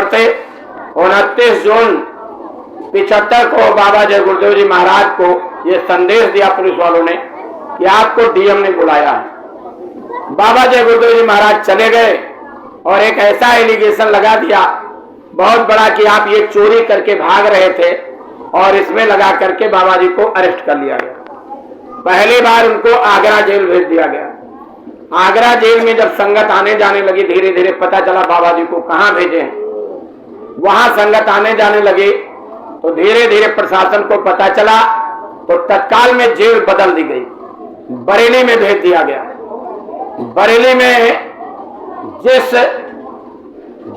बढ़ते 29 जून 75 को बाबा जय गुरुदेव जी महाराज को ये संदेश दिया पुलिस वालों ने कि आपको डीएम ने बुलाया है। बाबा जय गुरुदेव जी महाराज चले गए और एक ऐसा एलिगेशन लगा दिया बहुत बड़ा कि आप ये चोरी करके भाग रहे थे, और इसमें लगा करके बाबा जी को अरेस्ट कर लिया गया। पहली बार उनको आगरा जेल भेज दिया गया। आगरा जेल में जब संगत आने जाने लगी, धीरे धीरे पता चला बाबा जी को कहां भेजे हैं, वहां संगत आने जाने लगी तो धीरे धीरे प्रशासन को पता चला तो तत्काल में जेल बदल दी गई, बरेली में भेज दिया गया। बरेली में जिस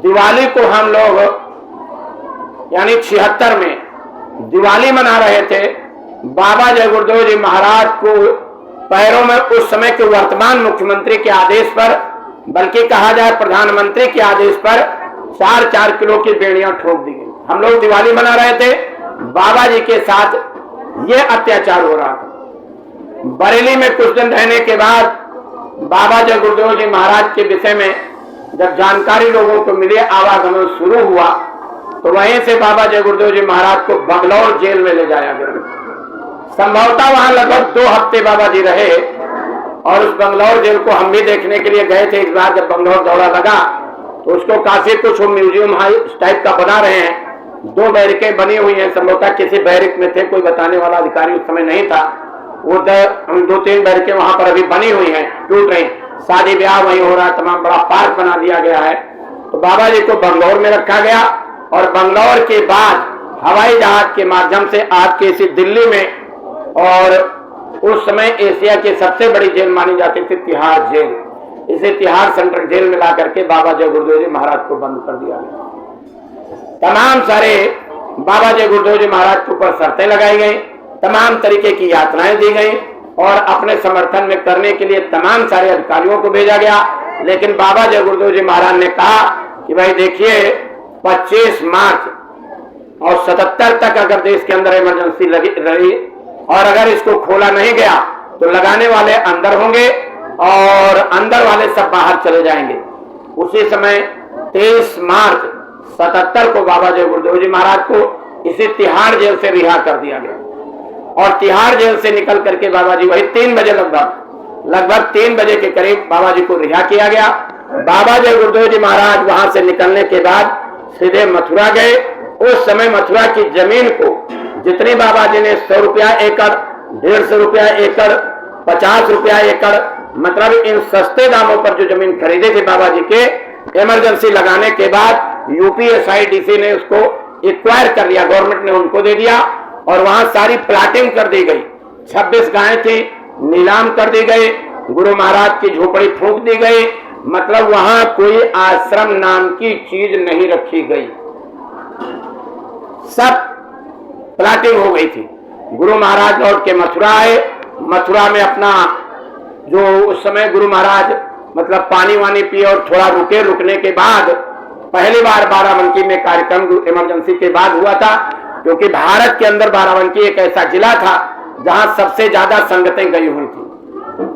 दिवाली को हम लोग यानी 76 में दिवाली मना रहे थे, बाबा जय गुरुदेव जी महाराज को पैरों में उस समय के वर्तमान मुख्यमंत्री के आदेश पर, बल्कि कहा जाए प्रधानमंत्री के आदेश पर 4-4 किलो की बेड़ियां ठोक दी गई। हम लोग दिवाली मना रहे थे, बाबा जी के साथ ये अत्याचार हो रहा था। बरेली में कुछ दिन रहने के बाद बाबा जय गुरुदेव जी महाराज के विषय में जब जानकारी लोगों को मिली, आवागमन शुरू हुआ, तो वहीं से बाबा जय गुरुदेव जी महाराज को बंगलौर जेल में ले जाया गया। संभवतः वहां लगभग 2 हफ्ते बाबा जी रहे, और उस बंगलौर जेल को हम भी देखने के लिए गए थे। इस बार जब बंगलौर दौरा लगा तो उसको काफी कुछ म्यूजियम टाइप का बना रहे हैं। 2 बैरिकें बनी हुई हैं, संभवतः किसी बैरिक में थे, कोई बताने वाला अधिकारी उस समय नहीं था। वो 2-3 बैरिकें वहां पर अभी बनी हुई हैं, टूट रही, शादी ब्याह वहीं हो रहा है, तमाम बड़ा पार्क बना दिया गया है। तो बाबा जी को बंगलौर में रखा गया, और बंगलौर के बाद हवाई जहाज के माध्यम से आज के इसी दिल्ली में, और उस समय एशिया की सबसे बड़ी जेल मानी जाती थी तिहाड़ जेल, इसे तिहाड़ सेंट्रल जेल में ला करके बाबा जय गुरुदेव जी महाराज को बंद कर दिया गया। तमाम सारे बाबा जय गुरुदेव जी महाराज के ऊपर शर्तें लगाई गई, तमाम तरीके की यात्राएं दी गई, और अपने समर्थन में करने के लिए तमाम सारे अधिकारियों को भेजा गया। लेकिन बाबा जय गुरुदेव जी महाराज ने कहा कि भाई देखिए, 25 मार्च और 77 तक अगर देश के अंदर इमरजेंसी रही, और अगर इसको खोला नहीं गया तो लगाने वाले अंदर होंगे और अंदर वाले सब बाहर चले जाएंगे। उसी समय 23 मार्च 77 को बाबा जय गुरुदेव जी महाराज को इसी तिहाड़ जेल से रिहा कर दिया गया, और तिहाड़ जेल से निकल करके बाबा जी वही 3 बजे लगभग 3 बजे के करीब बाबा जी को रिहा किया गया। बाबा जय गुरुदेव जी महाराज वहां से निकलने के बाद सीधे मथुरा गए। उस समय मथुरा की जमीन को जितनी बाबा जी ने 100 रुपया एकड़, 150 रुपया एकड़, 50 रुपया एकड़, मतलब इन सस्ते दामों पर जो जमीन खरीदे थे बाबा जी के, इमरजेंसी लगाने के बाद यूपीएसआईडीसी ने उसको एक्वायर कर लिया, गवर्नमेंट ने उनको दे दिया, और वहां सारी प्लाटिंग कर दी गई। 26 गायें थी, नीलाम कर दी गई, गुरु महाराज की झोपड़ी फूंक दी गई, मतलब वहां कोई आश्रम नाम की चीज नहीं रखी गई, सब प्लाटिंग हो गई थी। गुरु महाराज लौट के मथुरा आए। मथुरा में अपना जो उस समय गुरु महाराज मतलब पानी वानी पिए और थोड़ा रुके, रुकने के बाद पहली बार बाराबंकी में कार्यक्रम इमरजेंसी के बाद हुआ था, क्योंकि भारत के अंदर बाराबंकी एक ऐसा जिला था जहां सबसे ज्यादा संगतें गई हुई थी,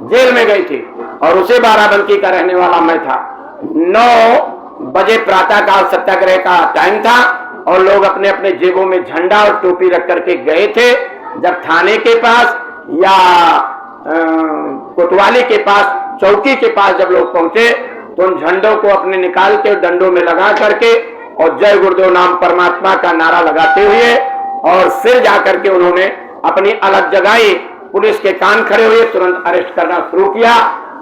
जेल में गई थी, और उसे बाराबंकी का रहने वाला मैं था। 9 बजे प्रातःकाल सत्याग्रह का टाइम था, और लोग अपने अपने जेबों में झंडा और टोपी रख करके गए थे। जब थाने के पास या कोतवाली के पास, चौकी के पास जब लोग पहुंचे, तो उन झंडों को अपने निकाल के डंडों में लगा करके और जय गुरुदेव नाम परमात्मा का नारा लगाते हुए, और फिर जाकर के उन्होंने अपनी अलग जगाई, पुलिस के कान खड़े हुए, तुरंत अरेस्ट करना शुरू किया।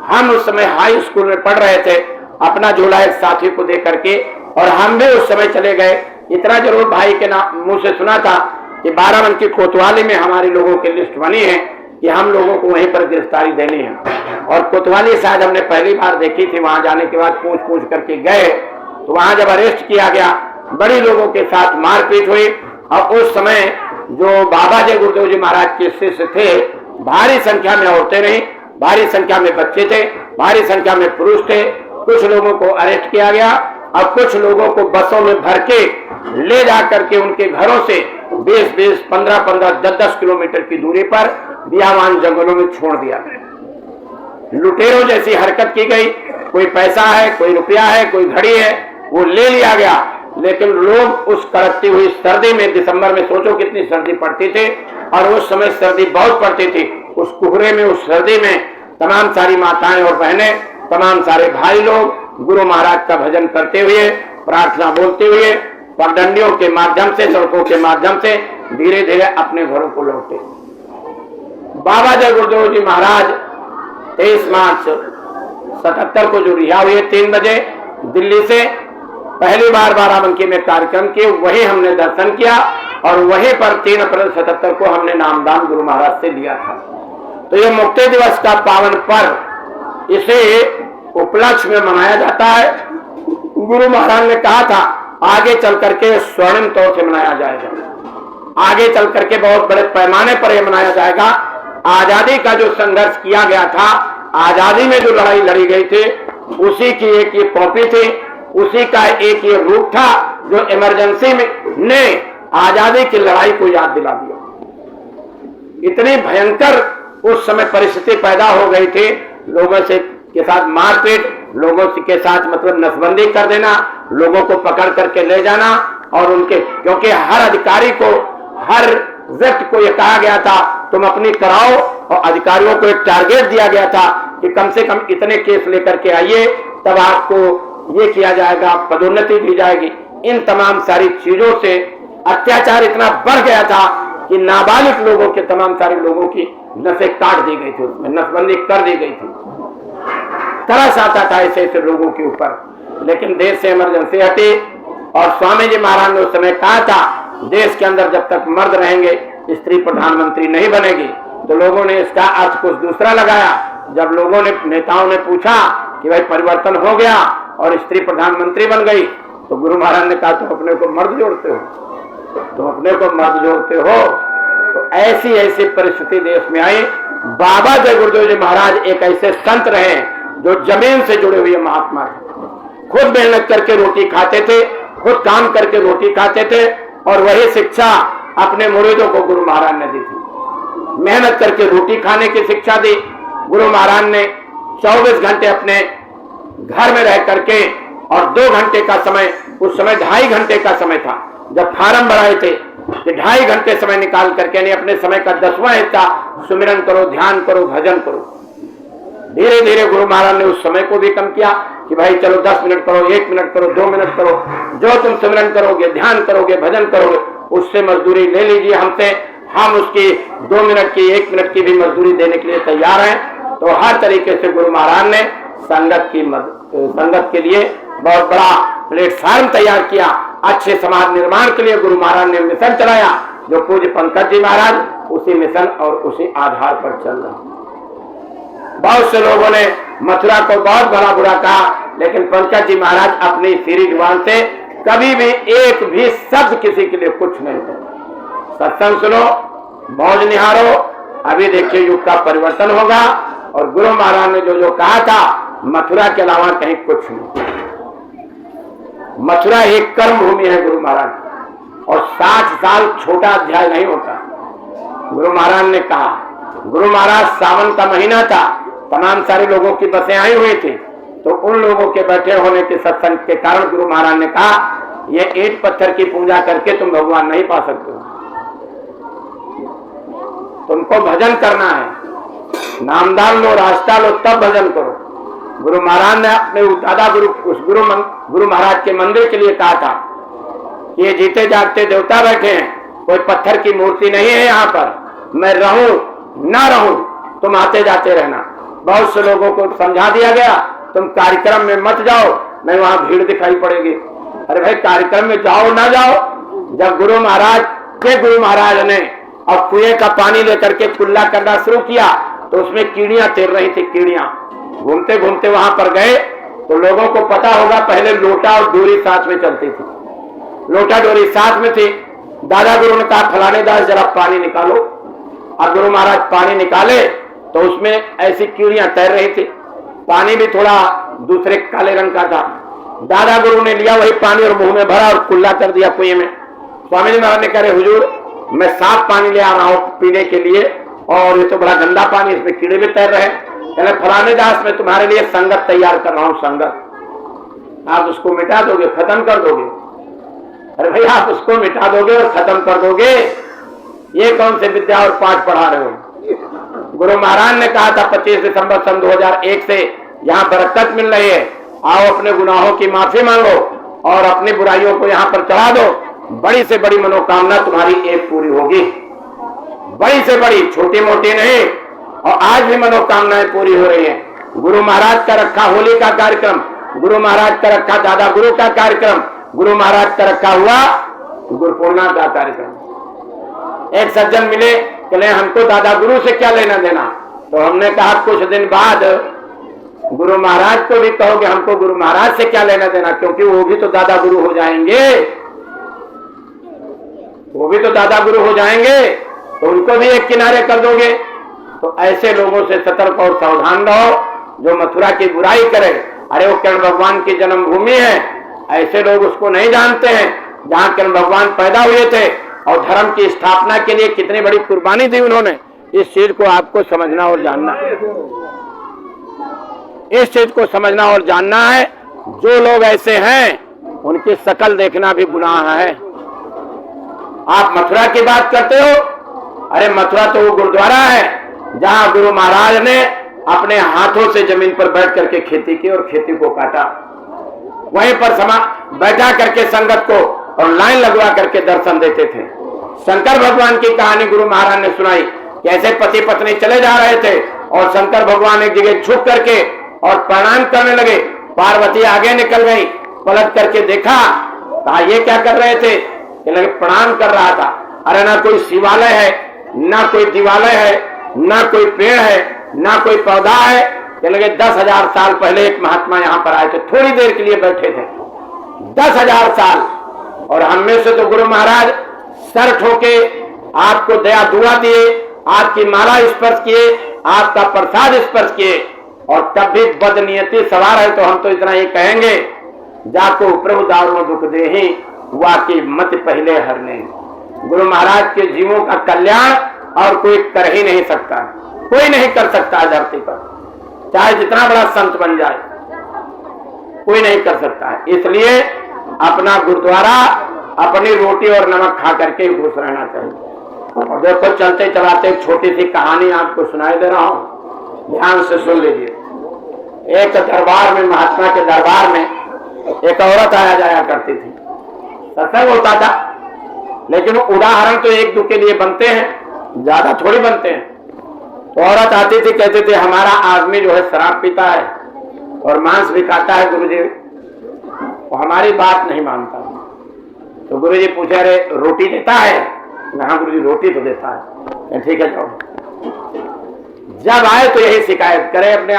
हम उस समय हाई स्कूल में पढ़ रहे थे, अपना झोला एक साथी को दे करके, और हम भी उस समय चले गए। इतना जरूर भाई के मुंह से सुना था कि बाराबंकी कोतवाली में हमारे लोगों की लिस्ट बनी है कि हम लोगों को वहीं पर गिरफ्तारी देनी है, और कोतवाली शायद हमने पहली बार देखी थी। वहां जाने के बाद पूछ करके गए, तो वहां जब अरेस्ट किया गया, बड़ी लोगों के साथ मारपीट हुई। और उस समय जो बाबा जय गुरुदेव जी महाराज के शिष्य थे, भारी संख्या में औरतें नहीं, भारी संख्या में बच्चे थे, भारी संख्या में पुरुष थे। कुछ लोगों को अरेस्ट किया गया, और कुछ लोगों को बसों में भर के ले जा करके उनके घरों से 20-20, 15-15, 10-10 किलोमीटर की दूरी पर बियावान जंगलों में छोड़ दिया। लुटेरों जैसी हरकत की गई। कोई पैसा है, कोई रुपया है, कोई घड़ी है, वो ले लिया गया। लेकिन लोग उस कड़कती हुई सर्दी में, दिसंबर में सोचो कितनी सर्दी पड़ती थी, और उस समय सर्दी बहुत पड़ती थी, उस कोहरे में, उस सर्दी में तमाम सारी माताएं और बहनें, तमाम सारे भाई लोग गुरु महाराज का भजन करते हुए, प्रार्थना बोलते हुए, पगडंडियों के माध्यम से, सड़कों के माध्यम से धीरे धीरे अपने घरों को लौटे। बाबा जय गुरुदेव जी महाराज 23 मार्च 77 को जो रिहा हुए 3 बजे दिल्ली से, पहली बार बाराबंकी में कार्यक्रम किए, वही हमने दर्शन किया और वहीं पर 3 अप्रैल 77 को हमने नामदान गुरु महाराज से लिया था। तो ये मुक्ति दिवस का पावन पर्व, इसे उपलक्ष्य में मनाया जाता है। गुरु महाराज ने कहा था आगे चल करके स्वर्णिम तौर से मनाया जाएगा, आगे चल करके बहुत बड़े पैमाने पर यह मनाया जाएगा। आजादी का जो संघर्ष किया गया था, आजादी में जो लड़ाई लड़ी गई थी, उसी की एक ये कॉपी थी, उसी का एक ये रूप था जो इमरजेंसी में ने आजादी की लड़ाई को याद दिला दिया। इतनी भयंकर उस समय परिस्थिति पैदा हो गई थी, लोगों से के साथ मारपीट, लोगों के साथ मतलब नसबंदी कर देना, लोगों को पकड़ करके ले जाना, और उनके, क्योंकि हर अधिकारी को, हर व्यक्ति को यह कहा गया था तुम अपनी कराओ, और अधिकारियों को एक टारगेट दिया गया था कि कम से कम इतने केस लेकर के आइए, तब आपको ये किया जाएगा, पदोन्नति दी जाएगी। इन तमाम सारी चीजों से अत्याचार इतना बढ़ गया था कि नाबालिग लोगों के, तमाम सारे लोगों की नसें काट दी गई थी, उसमें नसबंदी कर दी गई थी। तरस आता था ऐसे ऐसे लोगों के ऊपर। लेकिन देश से इमरजेंसी हटी, और स्वामी जी महाराज ने उस समय कहा था देश के अंदर जब तक मर्द रहेंगे स्त्री प्रधानमंत्री नहीं बनेगी। तो लोगों ने इसका अर्थ कुछ दूसरा लगाया। जब लोगों ने, नेताओं ने पूछा कि भाई परिवर्तन हो गया और स्त्री प्रधानमंत्री बन गई, तो गुरु महाराज ने कहा तुम अपने को मर्द जोड़ते हो, तुम अपने को मर्द जोड़ते हो। तो ऐसी ऐसी परिस्थिति देश में आई। बाबा जय गुरुदेव जी महाराज एक ऐसे संत रहे जो जमीन से जुड़े हुए महात्मा थे, खुद मेहनत करके रोटी खाते थे, खुद काम करके रोटी खाते थे, और वही शिक्षा अपने मुरीदों को गुरु महाराज ने दी थी। मेहनत करके रोटी खाने की शिक्षा दी गुरु महाराज ने। 24 घंटे अपने घर में रह करके, और 2 घंटे का समय, उस समय 2.5 घंटे का समय था जब फार्म भराए थे, कि 2.5 घंटे समय निकाल करके, यानी अपने समय का 10वां हिस्सा सुमिरन करो, ध्यान करो, भजन करो। धीरे धीरे गुरु महाराज ने उस समय को भी कम किया कि भाई चलो 10 मिनट करो, 1 मिनट करो, 2 मिनट करो, जो तुम सिमरन करोगे, ध्यान करोगे, भजन करोगे, उससे मजदूरी ले लीजिए हमसे, हम उसकी 2 मिनट की, 1 मिनट की भी मजदूरी देने के लिए तैयार हैं। तो हर तरीके से गुरु महाराज ने संगत के लिए बहुत बड़ा प्लेटफॉर्म तैयार किया। अच्छे समाज निर्माण के लिए गुरु महाराज ने मिशन चलाया, जो पूज्य पंकज जी महाराज उसी मिशन और उसी आधार पर चल रहा। बहुत से लोगों ने मथुरा को बहुत भला बुरा कहा, लेकिन पंकज जी महाराज अपनी सीरी जुबान से कभी भी एक भी शब्द किसी के लिए कुछ नहीं कहा। सत्संग सुनो, मौज निहारो, अभी देखिए युग का परिवर्तन होगा। और गुरु महाराज ने जो जो कहा था, मथुरा के अलावा कहीं कुछ नहीं। मथुरा एक कर्म भूमि है गुरु महाराज, और 60 साल छोटा अध्याय नहीं होता। गुरु महाराज ने कहा, गुरु महाराज सावन का महीना था, तमाम सारे लोगों की बसें आई हुई थी, तो उन लोगों के बैठे होने के सत्संग के कारण गुरु महाराज ने कहा ये ईंट पत्थर की पूजा करके तुम भगवान नहीं पा सकते हो, तुमको भजन करना है, नामदान लो, रास्ता लो, तब भजन करो। गुरु महाराज ने अपने दादा गुरु महाराज के मंदिर के लिए कहा था कि ये जीते जागते देवता बैठे हैं, कोई पत्थर की मूर्ति नहीं है यहाँ पर, मैं रहूं ना रहूं तुम आते जाते रहना। बहुत से लोगों को समझा दिया गया तुम कार्यक्रम में मत जाओ, मैं वहां भीड़ दिखाई पड़ेगी। अरे भाई कार्यक्रम में जाओ ना जाओ। जब गुरु महाराज ने अब कुएं का पानी लेकर के कुल्ला करना शुरू किया, तो उसमें कीड़ियां तैर रही थी। कीड़ियां घूमते घूमते वहां पर गए, तो लोगों को पता होगा पहले लोटा और डोरी साथ में चलती थी, लोटा डोरी साथ में थी। दादा गुरु ने कहा फलाने दास जरा पानी निकालो। अब गुरु महाराज पानी निकाले तो उसमें ऐसी कीड़ियां तैर रही थी। पानी भी थोड़ा दूसरे काले रंग का था। दादा गुरु ने लिया वही पानी और मुंह में भरा और कुल्ला कर दिया कुएं में। स्वामी जी महाराज ने कह रहे हुजूर मैं साफ पानी ले आ रहा हूं पीने के लिए, और ये तो बड़ा गंदा पानी, इसमें कीड़े भी तैर रहे हैं। फलाने दास मैं तुम्हारे लिए संगत तैयार कर रहा हूं, संगत आप उसको मिटा दोगे, खत्म कर दोगे। अरे भाई आप उसको मिटा दोगे और खत्म कर दोगे, ये कौन से विद्या और पाठ पढ़ा रहे हो। गुरु महाराज ने कहा था 25 दिसंबर सन 2001 से यहाँ बरकत मिल रही है, आओ अपने गुनाहों की माफी मांगो और अपनी बुराइयों को यहाँ पर चढ़ा दो, बड़ी से बड़ी मनोकामना तुम्हारी एक पूरी होगी, बड़ी से बड़ी, छोटी मोटी नहीं। और आज भी मनोकामनाएं पूरी हो रही हैं। गुरु महाराज का रखा होली का कार्यक्रम, गुरु महाराज का रखा दादा गुरु का कार्यक्रम, गुरु महाराज का रखा हुआ गुरु पूर्णिमा का कार्यक्रम। एक सज्जन मिले, कहले हमको दादा गुरु से क्या लेना देना, तो हमने कहा कुछ दिन बाद गुरु महाराज को भी कहोगे हमको गुरु महाराज से क्या लेना देना, क्योंकि वो भी तो दादा गुरु हो जाएंगे, वो भी तो दादा गुरु हो जाएंगे, तो उनको भी एक किनारे कर दोगे। तो ऐसे लोगों से सतर्क और सावधान रहो जो मथुरा की बुराई करे। अरे वो कृष्ण भगवान की जन्मभूमि है, ऐसे लोग उसको नहीं जानते हैं जहाँ कृष्ण भगवान पैदा हुए थे और धर्म की स्थापना के लिए कितनी बड़ी कुर्बानी दी उन्होंने। इस चीज को आपको समझना और जानना है, इस चीज को समझना और जानना है। जो लोग ऐसे हैं उनकी शकल देखना भी गुनाह है। आप मथुरा की बात करते हो, अरे मथुरा तो वो गुरुद्वारा है जहां गुरु महाराज ने अपने हाथों से जमीन पर बैठ करके खेती की और खेती को काटा, वहीं पर बैठा करके संगत को और लाइन लगवा करके दर्शन देते थे। शंकर भगवान की कहानी गुरु महाराज ने सुनाई, कैसे पति पत्नी चले जा रहे थे और शंकर भगवान एक जगह झुक करके और प्रणाम करने लगे। पार्वती आगे निकल गई, पलट करके देखा, कहा ये क्या कर रहे थे, लगे प्रणाम कर रहा था। अरे ना कोई शिवालय है, ना कोई दिवालय है, ना कोई पेड़ है, ना कोई पौधा है। लगे 10,000 साल पहले एक महात्मा यहाँ पर आए थे, थोड़ी देर के लिए बैठे थे, 10,000 साल। और हम में से तो गुरु महाराज सर ठोके आपको दया दुआ दिए, आपकी माला स्पर्श किए, आपका प्रसाद स्पर्श किए, और तब भी बदनियती सवार है। तो हम तो इतना ही कहेंगे, जाको प्रभु दारुण दुख दे ही वाकई मत पहले हरने। गुरु महाराज के जीवों का कल्याण और कोई कर ही नहीं सकता, कोई नहीं कर सकता धरती पर, चाहे जितना बड़ा संत बन जाए, कोई नहीं कर सकता है। इसलिए अपना गुरुद्वारा अपनी रोटी और नमक खा करके खुश रहना चाहिए। और देखो चलते चलाते एक छोटी सी कहानी आपको सुनाई दे रहा हूं, ध्यान से सुन लीजिए। एक दरबार में, महात्मा के दरबार में एक औरत आया जाया करती थी, सत्संग होता था, लेकिन उदाहरण तो एक दो के लिए बनते हैं, ज्यादा थोड़ी बनते हैं। तो औरत आती थी, कहते थे हमारा आदमी जो है शराब पीता है और मांस भी खाता है गुरुजी, वो हमारी बात नहीं मानता। तो गुरुजी पूछे अरे रोटी देता है? हाँ गुरुजी रोटी तो देता है। ठीक है जाओ। जब आए तो यही शिकायत करे अपने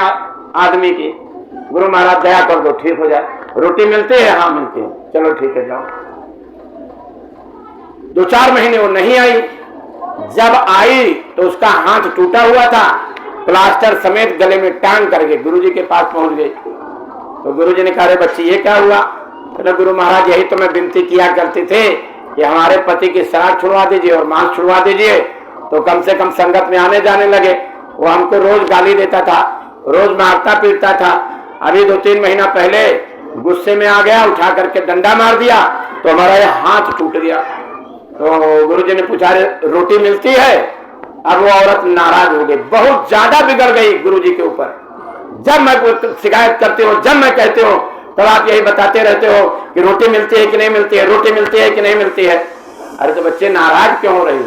आदमी की, गुरु महाराज दया कर दो ठीक हो जाए। रोटी मिलती है? हाँ मिलती है। चलो ठीक है जाओ। 2-4 महीने वो नहीं आई। जब आई तो उसका हाथ टूटा हुआ था, प्लास्टर समेत गले में टांग करके गुरुजी के पास पहुंच गई। तो गुरुजी ने कहा बच्ची ये क्या हुआ? तो गुरु महाराज यही तो मैं विनती किया करते थे कि हमारे पति की शराब छुड़वा दीजिए और मांस छुड़वा दीजिए, तो कम से कम संगत में आने जाने लगे। वो हमको रोज गाली देता था, रोज मारता पीटता था। अभी 2-3 महीना पहले गुस्से में आ गया, उठा करके डंडा मार दिया तो हमारा ये हाथ टूट गया। तो गुरुजी ने पूछा रोटी मिलती है? अब वो औरत नाराज हो गई, बहुत ज्यादा बिगड़ गई गुरुजी के ऊपर। जब मैं शिकायत करती हूँ, जब मैं कहती हूँ, तब आप यही बताते रहते हो कि रोटी मिलती है कि नहीं मिलती है, रोटी मिलती है कि नहीं मिलती है। अरे तो बच्चे नाराज क्यों हो रही हो?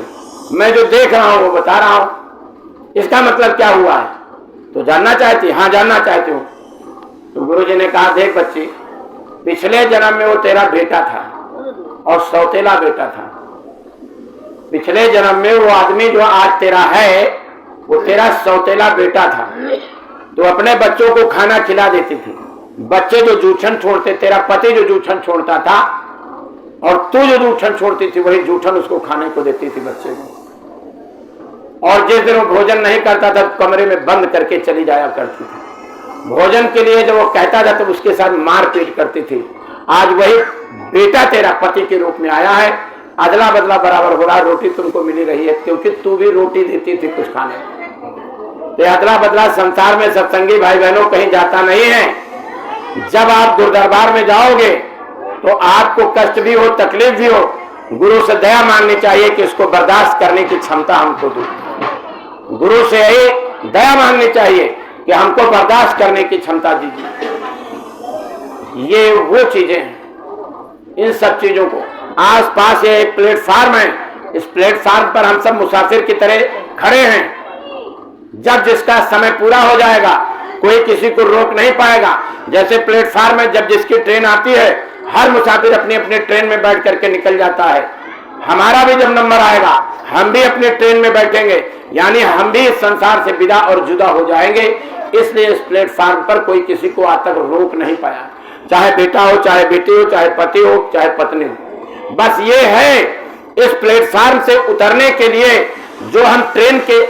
मैं जो देख रहा हूँ वो बता रहा हूँ, इसका मतलब क्या हुआ है? तो जानना चाहती? हाँ जानना चाहती हूँ। तो गुरुजी ने कहा देख बच्ची, पिछले जन्म में वो तेरा बेटा था और सौतेला बेटा था। पिछले जन्म में वो आदमी जो आज तेरा है वो तेरा सौतेला बेटा था। तो अपने बच्चों को खाना खिला देती थी, बच्चे जो जूठन छोड़ते, तेरा पति जो जूठन छोड़ता था और तू जो जूठन छोड़ती थी वही जूठन उसको खाने को देती थी बच्चे को। और जिस दिन वो भोजन नहीं करता था कमरे में बंद करके चली जाया करती थी। भोजन के लिए जब वो कहता था तो उसके साथ मारपीट करती थी। आज वही बेटा तेरा पति के रूप में आया है, अदला बदला बराबर हो रहा, रोटी तुमको मिली रही है क्योंकि तू भी रोटी देती थी कुछ खाने। तो अदला बदला संसार में सत्संगी भाई बहनों कहीं जाता नहीं है। जब आप गुरुदरबार में जाओगे तो आपको कष्ट भी हो, तकलीफ भी हो, गुरु से दया मांगनी चाहिए कि इसको बर्दाश्त करने की क्षमता हमको दो। गुरु से यही दया मांगनी चाहिए कि हमको बर्दाश्त करने की क्षमता दीजिए। ये वो चीजें हैं, इन सब चीजों को आस पास ये एक प्लेटफार्म है, इस प्लेटफार्म पर हम सब मुसाफिर की तरह खड़े हैं। जब जिसका समय पूरा हो जाएगा कोई किसी को रोक नहीं पाएगा। जैसे प्लेटफार्म में जब जिसकी ट्रेन आती है हर मुसाफिर अपने अपने ट्रेन में बैठ करके निकल जाता है। हमारा भी जब नंबर आएगा हम भी अपने ट्रेन में बैठेंगे, यानी हम भी इस संसार से विदा और जुदा हो जाएंगे। इसलिए इस प्लेटफार्म पर कोई किसी को आज तक रोक नहीं पाया, चाहे बेटा हो, चाहे बेटी हो, चाहे पति हो, चाहे पत्नी हो। बस ये है इस प्लेटफार्म से उतरने के लिए जो हम ट्रेन के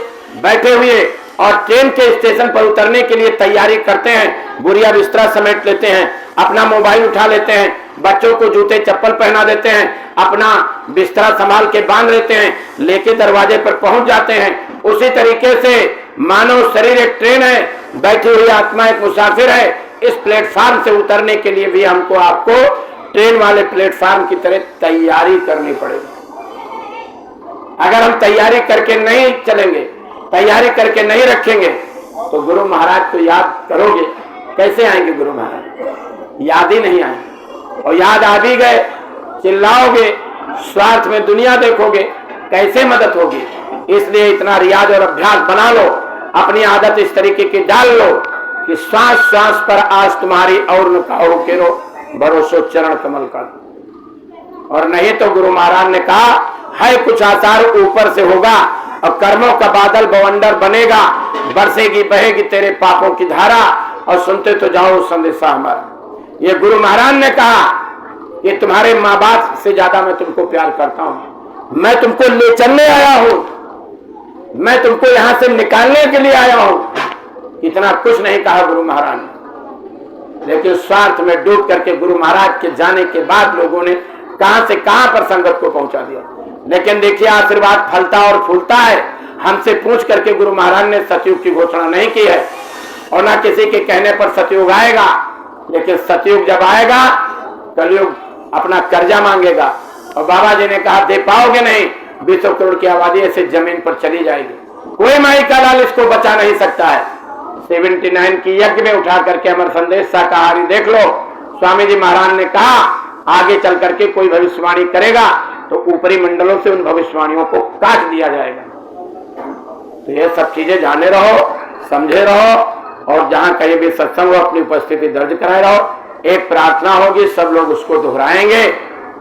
बैठे हुए और ट्रेन के स्टेशन पर उतरने के लिए तैयारी करते हैं, बोरिया बिस्तरा समेट लेते हैं, अपना मोबाइल उठा लेते हैं, बच्चों को जूते चप्पल पहना देते हैं, अपना बिस्तरा संभाल के बांध लेते हैं, लेके दरवाजे पर पहुंच जाते हैं। उसी तरीके से मानव शरीर एक ट्रेन है, बैठी हुई आत्मा एक मुसाफिर है। इस प्लेटफार्म से उतरने के लिए भी हमको आपको ट्रेन वाले प्लेटफार्म की तरह तैयारी करनी पड़ेगी। अगर हम तैयारी करके नहीं चलेंगे, तैयारी करके नहीं रखेंगे तो गुरु महाराज को याद करोगे, कैसे आएंगे गुरु महाराज? याद ही नहीं आएंगे। और याद आ भी गए, चिल्लाओगे, स्वार्थ में दुनिया देखोगे, कैसे मदद होगी? इसलिए इतना रियाज और अभ्यास बना लो, अपनी आदत इस तरीके की डाल लो कि श्वास श्वास पर आज तुम्हारी और न कहो केरो, भरोसो चरण कमल का। और नहीं तो गुरु महाराज ने कहा है कुछ आसार ऊपर से होगा और कर्मों का बादल बवंडर बनेगा, बरसेगी बहेगी तेरे पापों की धारा और सुनते तो जाओ संदेशा हमारा। ये गुरु महाराज ने कहा कि तुम्हारे माँ बाप से ज्यादा मैं तुमको प्यार करता हूं, मैं तुमको ले चलने आया हूं, मैं तुमको यहां से निकालने के लिए आया हूं। इतना कुछ नहीं कहा गुरु महाराज ने, लेकिन स्वार्थ में डूब करके गुरु महाराज के जाने के बाद लोगों ने कहां से कहां पर संगत को पहुंचा दिया। लेकिन देखिए आशीर्वाद फलता और फूलता है। हमसे पूछ करके गुरु महाराज ने सतयुग की घोषणा नहीं की है और ना किसी के कहने पर सतयुग आएगा। लेकिन सतयुग जब आएगा कलयुग अपना कर्जा मांगेगा और बाबा जी ने कहा दे पाओगे नहीं, 20 करोड़ की आबादी ऐसे जमीन पर चली जाएगी, कोई माई का लाल इसको बचा नहीं सकता है। 79 की यज्ञ में उठा करके अमर संदेश शाकाहारी देख लो, स्वामी जी महाराज ने कहा आगे चल करके कोई भविष्यवाणी करेगा तो ऊपरी मंडलों से उन भविष्यवाणियों को काट दिया जाएगा। तो ये सब चीजें जाने रहो, समझे रहो और जहां कहीं भी सत्संग हो अपनी उपस्थिति दर्ज कराए रहो। एक प्रार्थना होगी, सब लोग उसको दोहराएंगे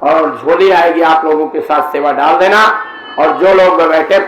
और झोली आएगी, आप लोगों के साथ सेवा डाल देना। और जो लोग बैठे